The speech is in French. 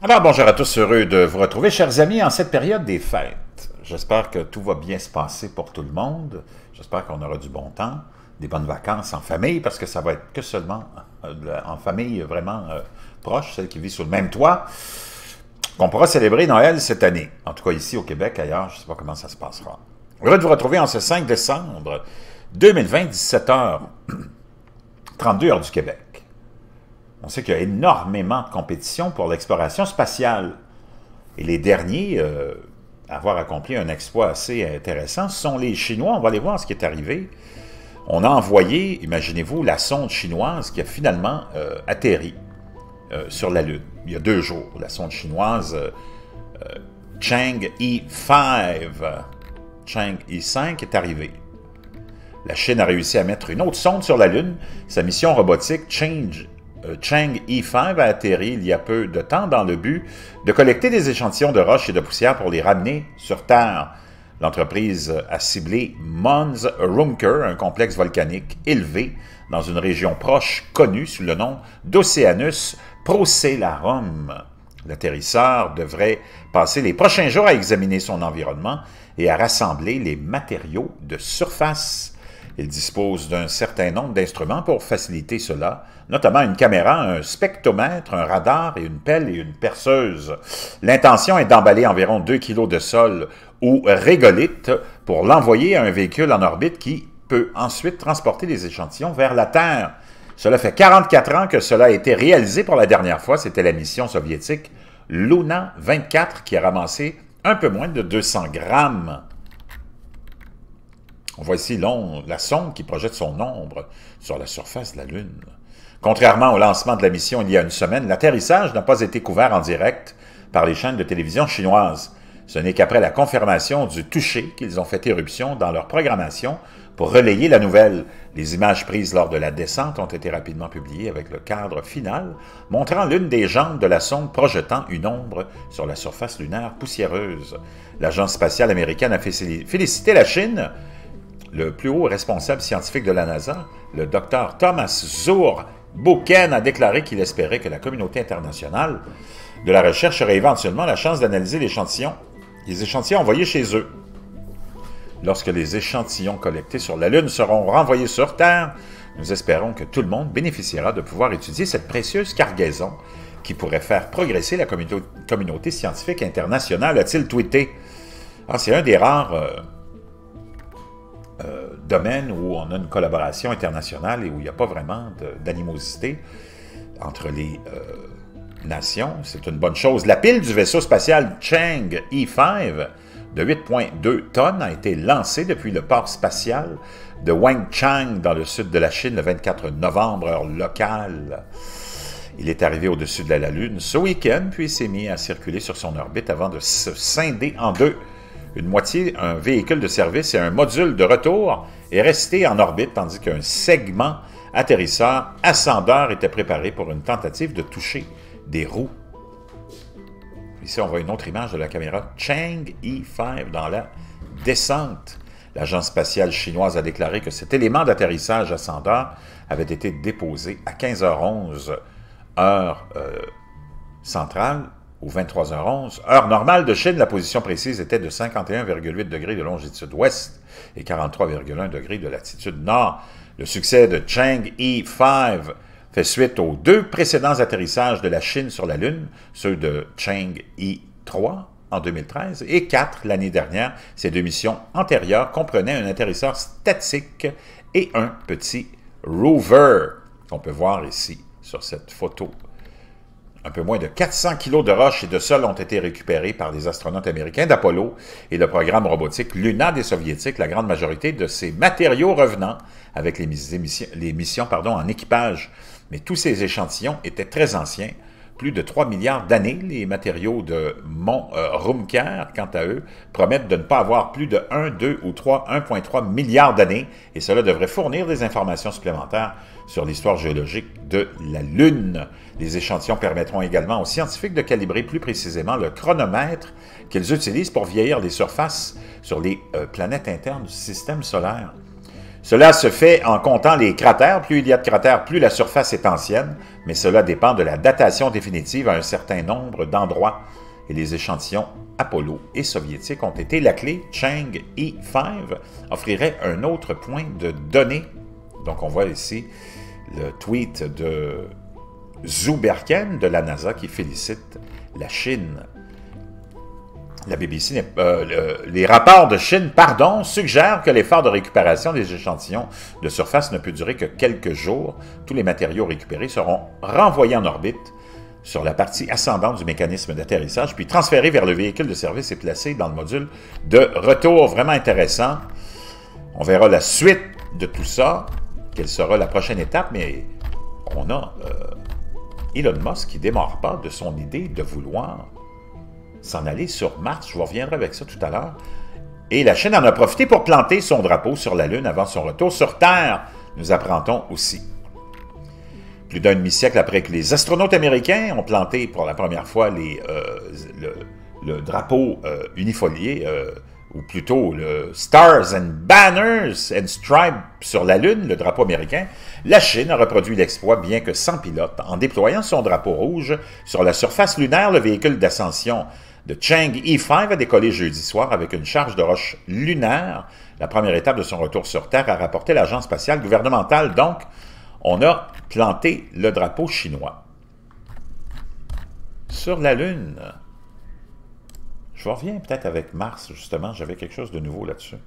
Alors, bonjour à tous, heureux de vous retrouver, chers amis, en cette période des fêtes. J'espère que tout va bien se passer pour tout le monde. J'espère qu'on aura du bon temps, des bonnes vacances en famille, parce que ça va être que seulement en famille vraiment proche, celle qui vit sous le même toit, qu'on pourra célébrer Noël cette année. En tout cas, ici au Québec, ailleurs, je ne sais pas comment ça se passera. Heureux de vous retrouver en ce 5 décembre 2020, 17h32 heure du Québec. On sait qu'il y a énormément de compétition pour l'exploration spatiale. Et les derniers à avoir accompli un exploit assez intéressant sont les Chinois. On va aller voir ce qui est arrivé. On a envoyé, imaginez-vous, la sonde chinoise qui a finalement atterri sur la Lune. Il y a 2 jours, la sonde chinoise Chang'e 5. Chang'e 5 est arrivée. La Chine a réussi à mettre une autre sonde sur la Lune. Sa mission robotique Chang'e 5 a atterri il y a peu de temps dans le but de collecter des échantillons de roches et de poussière pour les ramener sur Terre. L'entreprise a ciblé Mons Rumker, un complexe volcanique élevé dans une région proche connue sous le nom d'Oceanus Procellarum. L'atterrisseur devrait passer les prochains jours à examiner son environnement et à rassembler les matériaux de surface. Il dispose d'un certain nombre d'instruments pour faciliter cela, notamment une caméra, un spectromètre, un radar et une pelle et une perceuse. L'intention est d'emballer environ 2 kg de sol ou régolithe pour l'envoyer à un véhicule en orbite qui peut ensuite transporter les échantillons vers la Terre. Cela fait 44 ans que cela a été réalisé pour la dernière fois. C'était la mission soviétique Luna 24 qui a ramassé un peu moins de 200 grammes. On voit ici la sonde qui projette son ombre sur la surface de la Lune. Contrairement au lancement de la mission il y a une semaine, l'atterrissage n'a pas été couvert en direct par les chaînes de télévision chinoises. Ce n'est qu'après la confirmation du toucher qu'ils ont fait éruption dans leur programmation pour relayer la nouvelle. Les images prises lors de la descente ont été rapidement publiées avec le cadre final, montrant l'une des jambes de la sonde projetant une ombre sur la surface lunaire poussiéreuse. L'Agence spatiale américaine a félicité la Chine. Le plus haut responsable scientifique de la NASA, le Dr Thomas Zurbuchen, a déclaré qu'il espérait que la communauté internationale de la recherche aurait éventuellement la chance d'analyser les échantillons envoyés chez eux. Lorsque les échantillons collectés sur la Lune seront renvoyés sur Terre, nous espérons que tout le monde bénéficiera de pouvoir étudier cette précieuse cargaison qui pourrait faire progresser la communauté scientifique internationale, a-t-il tweeté. C'est un des rares domaine où on a une collaboration internationale et où il n'y a pas vraiment d'animosité entre les nations. C'est une bonne chose. La pile du vaisseau spatial Chang'e 5 de 8,2 tonnes a été lancée depuis le port spatial de Wenchang dans le sud de la Chine le 24 novembre, heure locale. Il est arrivé au-dessus de la Lune ce week-end, puis s'est mis à circuler sur son orbite avant de se scinder en deux. Une moitié, un véhicule de service et un module de retour est resté en orbite, tandis qu'un segment atterrisseur ascendeur était préparé pour une tentative de toucher des roues. Ici, on voit une autre image de la caméra Chang'e 5 dans la descente. L'agence spatiale chinoise a déclaré que cet élément d'atterrissage ascendeur avait été déposé à 15h11, heure centrale, ou 23h11, heure normale de Chine, la position précise était de 51,8 degrés de longitude ouest et 43,1 degrés de latitude nord. Le succès de Chang'e 5 fait suite aux 2 précédents atterrissages de la Chine sur la Lune, ceux de Chang'e 3 en 2013 et 4 l'année dernière. Ces 2 missions antérieures comprenaient un atterrisseur statique et un petit rover, qu'on peut voir ici sur cette photo. Un peu moins de 400 kg de roches et de sol ont été récupérés par les astronautes américains d'Apollo et le programme robotique Luna des Soviétiques, la grande majorité de ces matériaux revenant avec les missions en équipage. Mais tous ces échantillons étaient très anciens, plus de 3 milliards d'années. Les matériaux de Mont Rumker, quant à eux, promettent de ne pas avoir plus de 1, 2 ou 1,3 milliards d'années, et cela devrait fournir des informations supplémentaires sur l'histoire géologique de la Lune. Les échantillons permettront également aux scientifiques de calibrer plus précisément le chronomètre qu'ils utilisent pour vieillir les surfaces sur les planètes internes du système solaire. Cela se fait en comptant les cratères. Plus il y a de cratères, plus la surface est ancienne, mais cela dépend de la datation définitive à un certain nombre d'endroits. Et les échantillons Apollo et soviétiques ont été la clé. Chang E5 offrirait un autre point de données. Donc on voit ici le tweet de Zhuberken de la NASA qui félicite la Chine. La BBC, les rapports de Chine, suggèrent que l'effort de récupération des échantillons de surface ne peut durer que quelques jours. Tous les matériaux récupérés seront renvoyés en orbite sur la partie ascendante du mécanisme d'atterrissage, puis transférés vers le véhicule de service et placés dans le module de retour. Vraiment intéressant. On verra la suite de tout ça, quelle sera la prochaine étape, mais on a Elon Musk qui ne démarre pas de son idée de vouloir s'en aller sur Mars. Je vous reviendrai avec ça tout à l'heure. Et la Chine en a profité pour planter son drapeau sur la Lune avant son retour sur Terre, nous apprend-on aussi. Plus d'un demi-siècle après que les astronautes américains ont planté pour la première fois le drapeau unifolié, ou plutôt le Stars and Banners and Stripes sur la Lune, le drapeau américain, la Chine a reproduit l'exploit bien que sans pilote, en déployant son drapeau rouge sur la surface lunaire. Le véhicule d'ascension de Chang E5 a décollé jeudi soir avec une charge de roches lunaires. La première étape de son retour sur Terre, a rapporté l'agence spatiale gouvernementale. Donc, on a planté le drapeau chinois sur la Lune. Je reviens peut-être avec Mars, justement. J'avais quelque chose de nouveau là-dessus.